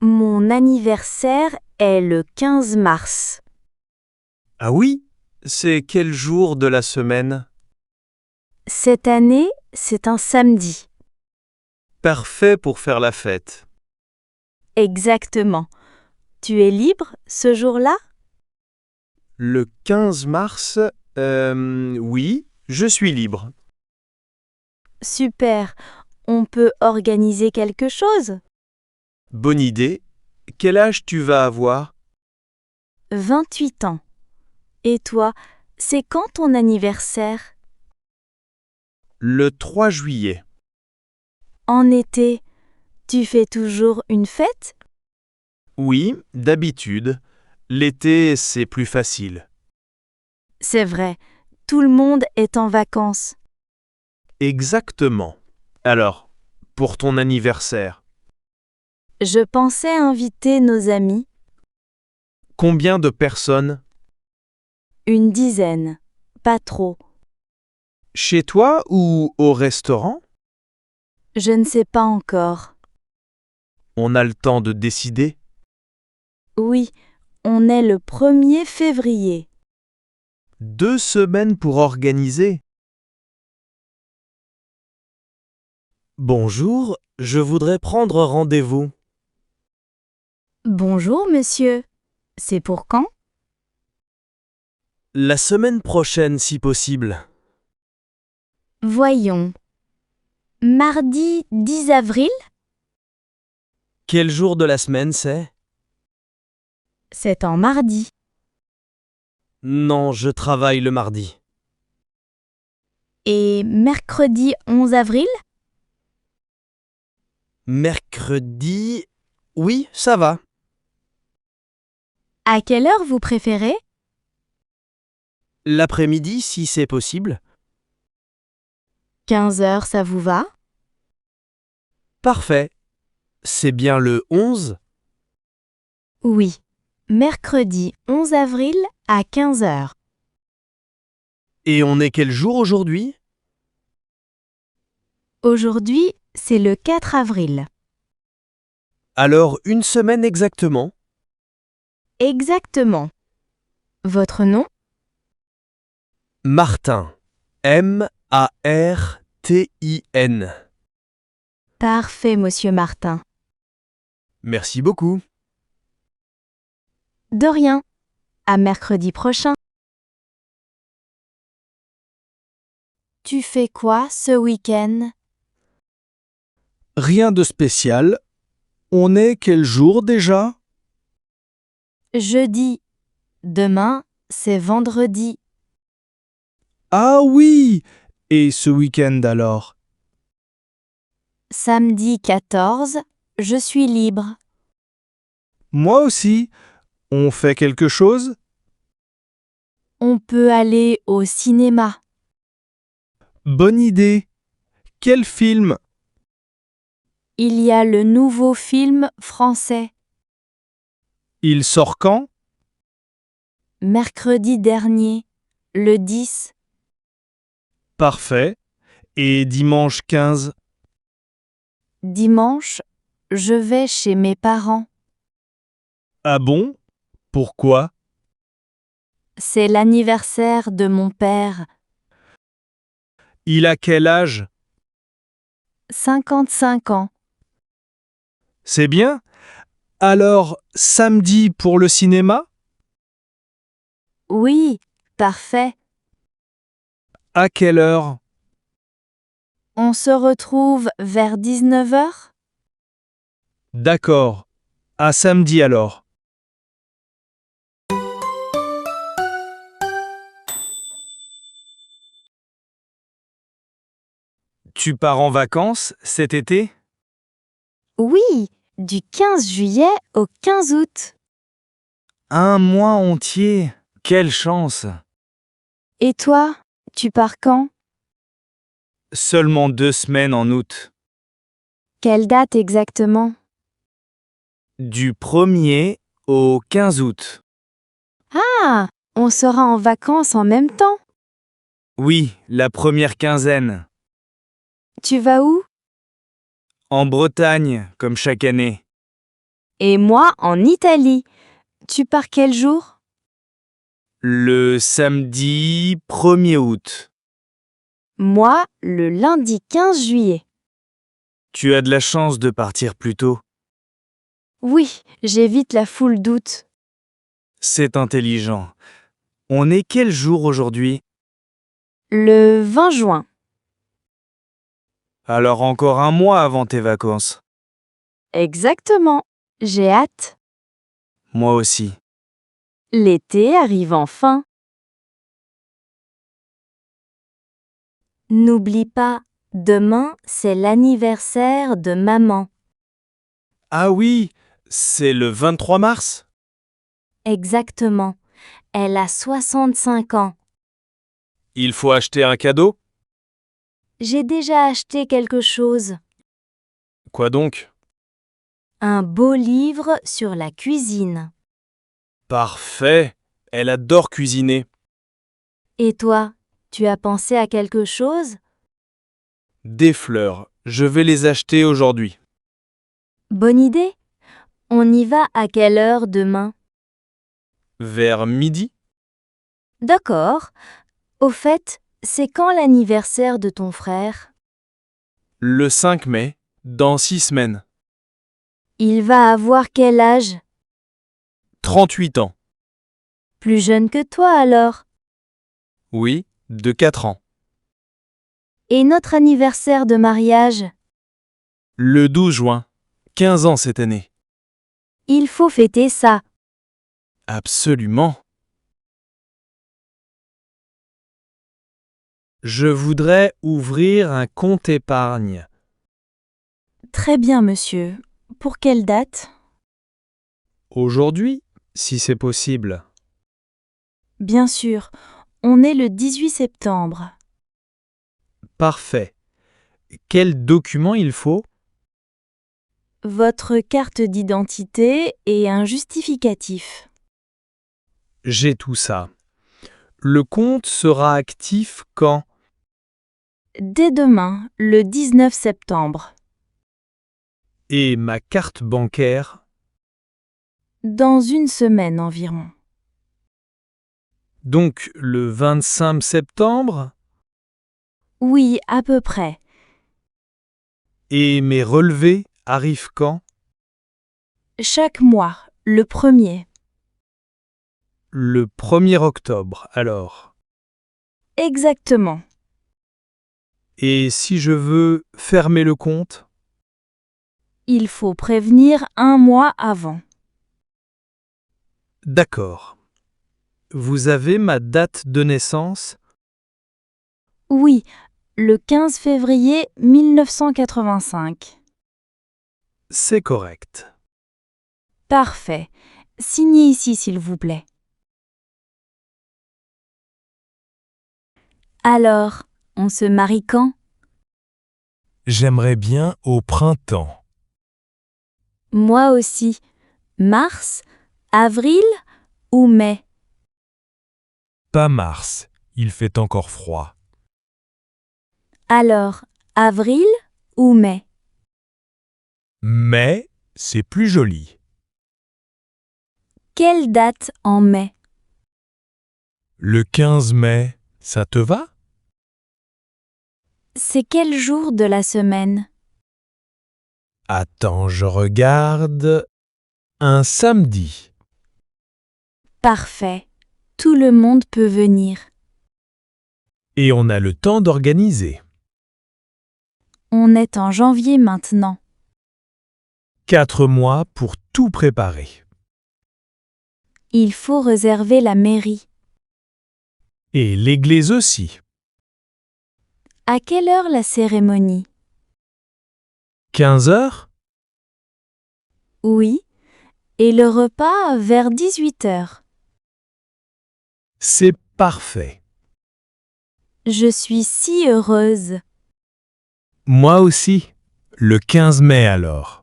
Mon anniversaire est le 15 mars. Ah oui? C'est quel jour de la semaine? Cette année, c'est un samedi. Parfait pour faire la fête. Exactement. Tu es libre ce jour-là? Le 15 mars, oui, je suis libre. Super. On peut organiser quelque chose? Bonne idée. Quel âge tu vas avoir? 28 ans. Et toi, c'est quand ton anniversaire? Le 3 juillet. En été, tu fais toujours une fête? Oui, d'habitude. L'été, c'est plus facile. C'est vrai, tout le monde est en vacances. Exactement. Alors, pour ton anniversaire, Je pensais inviter nos amis, combien de personnes? une dizaine, pas trop. Chez toi ou au restaurant? Je ne sais pas encore. On a le temps de décider. Oui, on est le 1er février. 2 semaines pour organiser. Bonjour, je voudrais prendre rendez-vous. Bonjour, monsieur. C'est pour quand? La semaine prochaine, si possible. Voyons. Mardi 10 avril? Quel jour de la semaine c'est? C'est en mardi. Non, je travaille le mardi. Et mercredi 11 avril? Mercredi... Oui, ça va. À quelle heure vous préférez? L'après-midi, si c'est possible. 15 heures, ça vous va? Parfait. C'est bien le 11? Oui. Mercredi 11 avril à 15 heures. Et on est quel jour aujourd'hui? Aujourd'hui, c'est le 4 avril. Alors, une semaine exactement. Exactement. Votre nom? Martin. M-A-R-T-I-N. Parfait, monsieur Martin. Merci beaucoup. De rien. À mercredi prochain. Tu fais quoi ce week-end? Rien de spécial. On est quel jour déjà? Jeudi. Demain, c'est vendredi. Ah oui! Et ce week-end alors? Samedi 14, je suis libre. Moi aussi. On fait quelque chose? On peut aller au cinéma. Bonne idée. Quel film? Il y a le nouveau film français. Il sort quand? Mercredi dernier, le 10. Parfait. Et dimanche 15? Dimanche, je vais chez mes parents. Ah bon? Pourquoi? C'est l'anniversaire de mon père. Il a quel âge? 55 ans. C'est bien. Alors, samedi pour le cinéma? Oui, parfait. À quelle heure? On se retrouve vers 19 heures? D'accord. À samedi alors. Tu pars en vacances cet été? Oui, du 15 juillet au 15 août. Un mois entier. Quelle chance! Et toi, tu pars quand? Seulement 2 semaines en août. Quelle date exactement? Du 1er au 15 août. Ah, on sera en vacances en même temps. Oui, la première quinzaine. Tu vas où? En Bretagne, comme chaque année. Et moi en Italie. Tu pars quel jour? Le samedi 1er août. Moi, le lundi 15 juillet. Tu as de la chance de partir plus tôt. Oui, j'évite la foule d'août. C'est intelligent. On est quel jour aujourd'hui? Le 20 juin. Alors encore un mois avant tes vacances. Exactement. J'ai hâte. Moi aussi. L'été arrive enfin. N'oublie pas, demain, c'est l'anniversaire de maman. Ah oui, c'est le 23 mars? Exactement. Elle a 65 ans. Il faut acheter un cadeau? J'ai déjà acheté quelque chose. Quoi donc? Un beau livre sur la cuisine. Parfait. Elle adore cuisiner. Et toi, tu as pensé à quelque chose? Des fleurs. Je vais les acheter aujourd'hui. Bonne idée. On y va à quelle heure demain? Vers midi? D'accord. Au fait, c'est quand l'anniversaire de ton frère? Le 5 mai, dans 6 semaines. Il va avoir quel âge? 38 ans. Plus jeune que toi alors. Oui, de 4 ans. Et notre anniversaire de mariage? Le 12 juin. 15 ans cette année. Il faut fêter ça. Absolument. Je voudrais ouvrir un compte épargne. Très bien, monsieur. Pour quelle date? Aujourd'hui, si c'est possible. Bien sûr. On est le 18 septembre. Parfait. Quel document il faut? Votre carte d'identité et un justificatif. J'ai tout ça. Le compte sera actif quand? Dès demain, le 19 septembre. Et ma carte bancaire? Dans une semaine environ. Donc le 25 septembre? Oui, à peu près. Et mes relevés arrivent quand? Chaque mois, le 1er. Le 1er octobre, alors. Exactement. Et si je veux fermer le compte? Il faut prévenir un mois avant. D'accord. Vous avez ma date de naissance? Oui, le 15 février 1985. C'est correct. Parfait. Signez ici, s'il vous plaît. Alors, on se marie quand? J'aimerais bien au printemps. Moi aussi. Mars, avril ou mai? Pas mars, il fait encore froid. Alors, avril ou mai? Mais c'est plus joli. Quelle date en mai? Le 15 mai, ça te va? C'est quel jour de la semaine? Attends, je regarde. Un samedi. Parfait. Tout le monde peut venir. Et on a le temps d'organiser. On est en janvier maintenant. 4 mois pour tout préparer. Il faut réserver la mairie. Et l'église aussi. À quelle heure la cérémonie? 15 heures? Oui. Et le repas vers 18 heures. C'est parfait. Je suis si heureuse. Moi aussi. Le 15 mai alors.